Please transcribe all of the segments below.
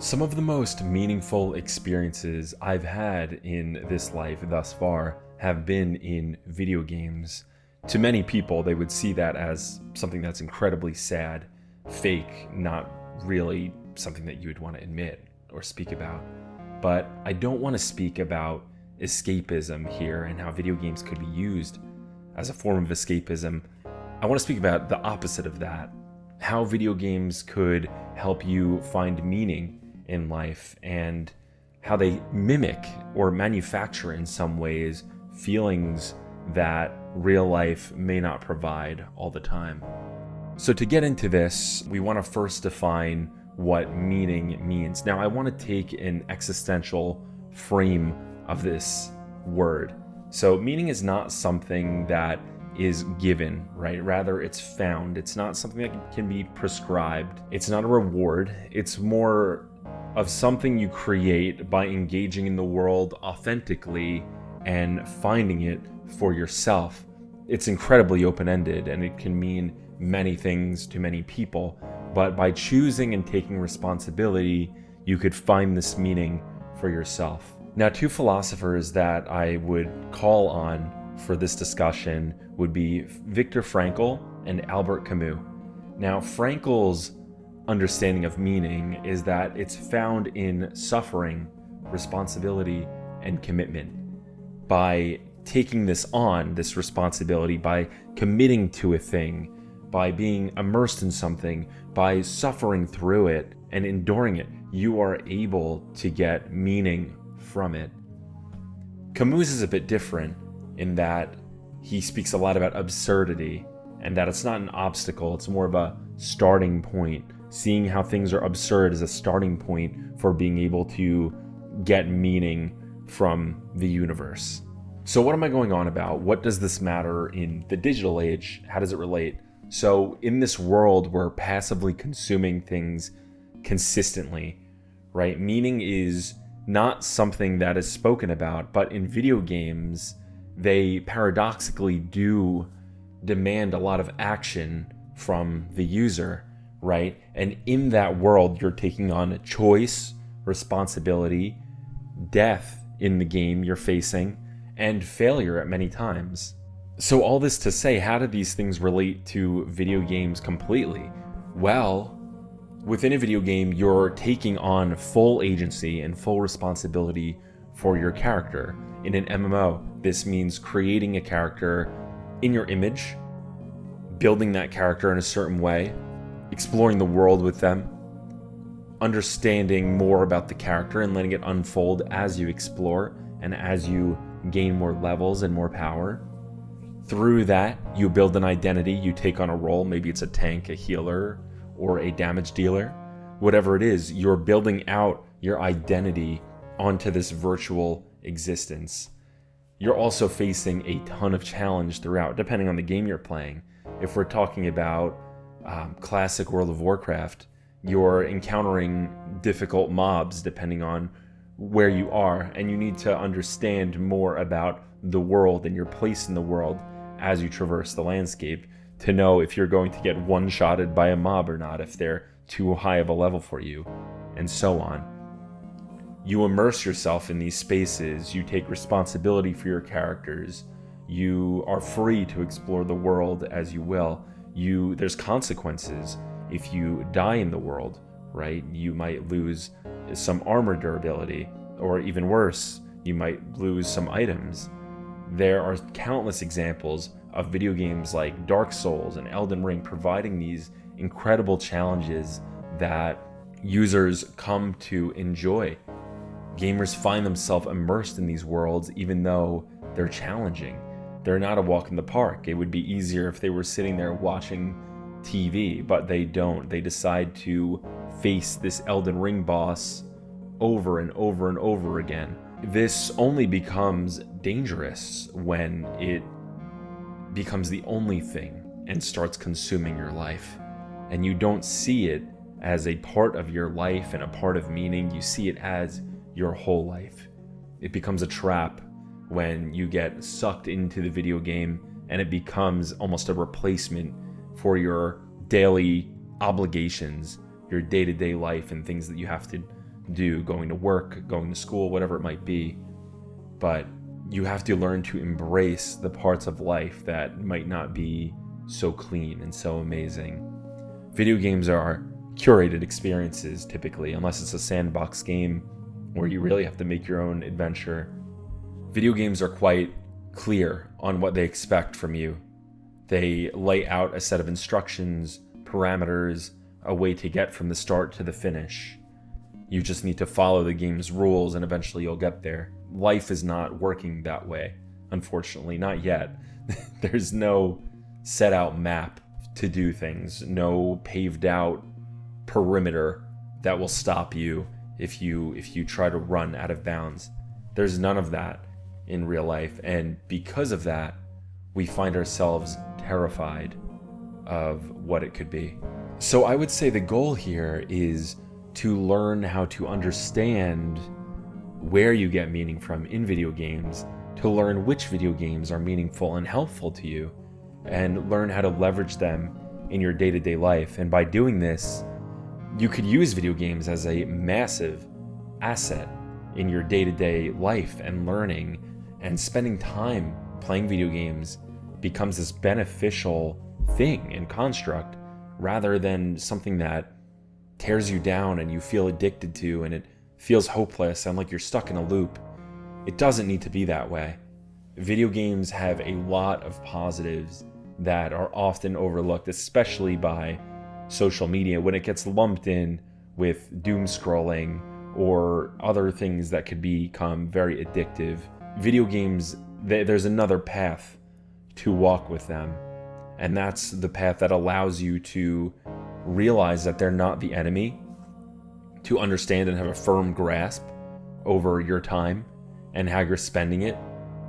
Some of the most meaningful experiences I've had in this life thus far have been in video games. To many people, they would see that as something that's incredibly sad, fake, not really something that you would want to admit or speak about. But I don't want to speak about escapism here and how video games could be used as a form of escapism. I want to speak about the opposite of that, how video games could help you find meaning in life and how they mimic or manufacture in some ways feelings that real life may not provide all the time. So to get into this, we want to first define what meaning means. Now, I want to take an existential frame of this word. So meaning is not something that is given, right? Rather, it's found. It's not something that can be prescribed. It's not a reward. It's more of something you create by engaging in the world authentically and finding it for yourself. It's incredibly open-ended and it can mean many things to many people, but by choosing and taking responsibility, you could find this meaning for yourself. Now, two philosophers that I would call on for this discussion would be Viktor Frankl and Albert Camus. Now, Frankl's understanding of meaning is that it's found in suffering, responsibility, and commitment. By taking this on, this responsibility, by committing to a thing, by being immersed in something, by suffering through it and enduring it, you are able to get meaning from it. Camus is a bit different in that he speaks a lot about absurdity and that it's not an obstacle, it's more of a starting point. Seeing how things are absurd is a starting point for being able to get meaning from the universe. So what am I going on about? What does this matter in the digital age? How does it relate? So in this world, we're passively consuming things consistently, right? Meaning is not something that is spoken about, but in video games, they paradoxically do demand a lot of action from the user, right? And in that world, you're taking on choice, responsibility, death in the game you're facing, and failure at many times. So all this to say, how do these things relate to video games completely? Well, within a video game, you're taking on full agency and full responsibility for your character. In an MMO, this means creating a character in your image, building that character in a certain way, exploring the world with them, understanding more about the character and letting it unfold as you explore and as you gain more levels and more power. Through that, you build an identity, you take on a role, maybe it's a tank, a healer, or a damage dealer. Whatever it is, you're building out your identity onto this virtual existence. You're also facing a ton of challenge throughout, depending on the game you're playing. If we're talking about classic World of Warcraft, you're encountering difficult mobs depending on where you are, and you need to understand more about the world and your place in the world as you traverse the landscape to know if you're going to get one-shotted by a mob or not, if they're too high of a level for you, and so on. You immerse yourself in these spaces, you take responsibility for your characters, you are free to explore the world as you will. There's consequences if you die in the world, right? You might lose some armor durability, or even worse, you might lose some items. There are countless examples of video games like Dark Souls and Elden Ring providing these incredible challenges that users come to enjoy. Gamers find themselves immersed in these worlds even though they're challenging. They're not a walk in the park. It would be easier if they were sitting there watching TV, but they don't. They decide to face this Elden Ring boss over and over and over again. This only becomes dangerous when it becomes the only thing and starts consuming your life. And you don't see it as a part of your life and a part of meaning. You see it as your whole life. It becomes a trap when you get sucked into the video game and it becomes almost a replacement for your daily obligations, your day-to-day life and things that you have to do, going to work, going to school, whatever it might be. But you have to learn to embrace the parts of life that might not be so clean and so amazing. Video games are curated experiences typically, unless it's a sandbox game where you really have to make your own adventure. Video games are quite clear on what they expect from you. They lay out a set of instructions, parameters, a way to get from the start to the finish. You just need to follow the game's rules and eventually you'll get there. Life is not working that way, unfortunately, not yet. There's no set out map to do things, no paved out perimeter that will stop you if you try to run out of bounds. There's none of that in real life, and because of that, we find ourselves terrified of what it could be. So I would say the goal here is to learn how to understand where you get meaning from in video games, to learn which video games are meaningful and helpful to you, and learn how to leverage them in your day-to-day life. And by doing this, you could use video games as a massive asset in your day-to-day life and learning, and spending time playing video games becomes this beneficial thing and construct rather than something that tears you down and you feel addicted to and it feels hopeless and like you're stuck in a loop. It doesn't need to be that way. Video games have a lot of positives that are often overlooked, especially by social media, when it gets lumped in with doom scrolling or other things that could become very addictive. Video games, there's another path to walk with them, and that's the path that allows you to realize that they're not the enemy, to understand and have a firm grasp over your time and how you're spending it,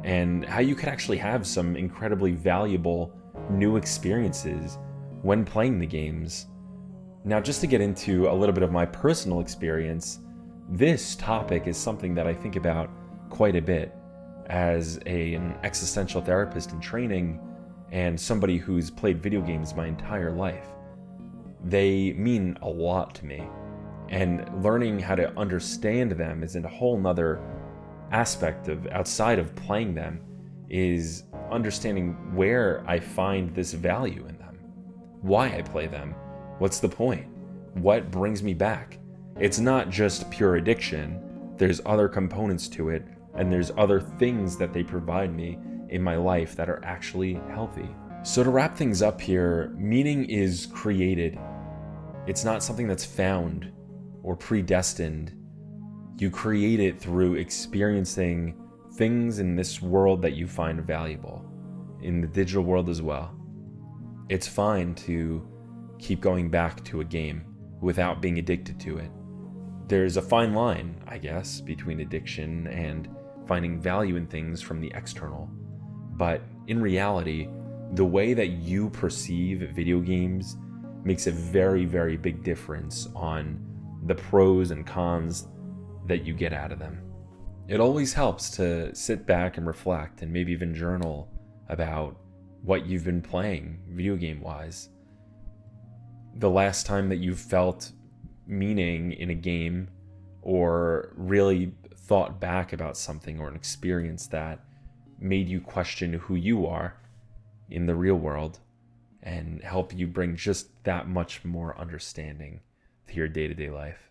and how you can actually have some incredibly valuable new experiences when playing the games. Now, just to get into a little bit of my personal experience, this topic is something that I think about quite a bit as an existential therapist in training and somebody who's played video games my entire life. They mean a lot to me, and learning how to understand them is a whole nother aspect of outside of playing them, is understanding where I find this value in them, why I play them, what's the point, what brings me back. It's not just pure addiction, there's other components to it, and there's other things that they provide me in my life that are actually healthy. So to wrap things up here, meaning is created. It's not something that's found or predestined. You create it through experiencing things in this world that you find valuable, in the digital world as well. It's fine to keep going back to a game without being addicted to it. There's a fine line, I guess, between addiction and finding value in things from the external. But in reality, the way that you perceive video games makes a very, very big difference on the pros and cons that you get out of them. It always helps to sit back and reflect and maybe even journal about what you've been playing video game wise. The last time that you felt meaning in a game or really thought back about something or an experience that made you question who you are in the real world and help you bring just that much more understanding to your day-to-day life.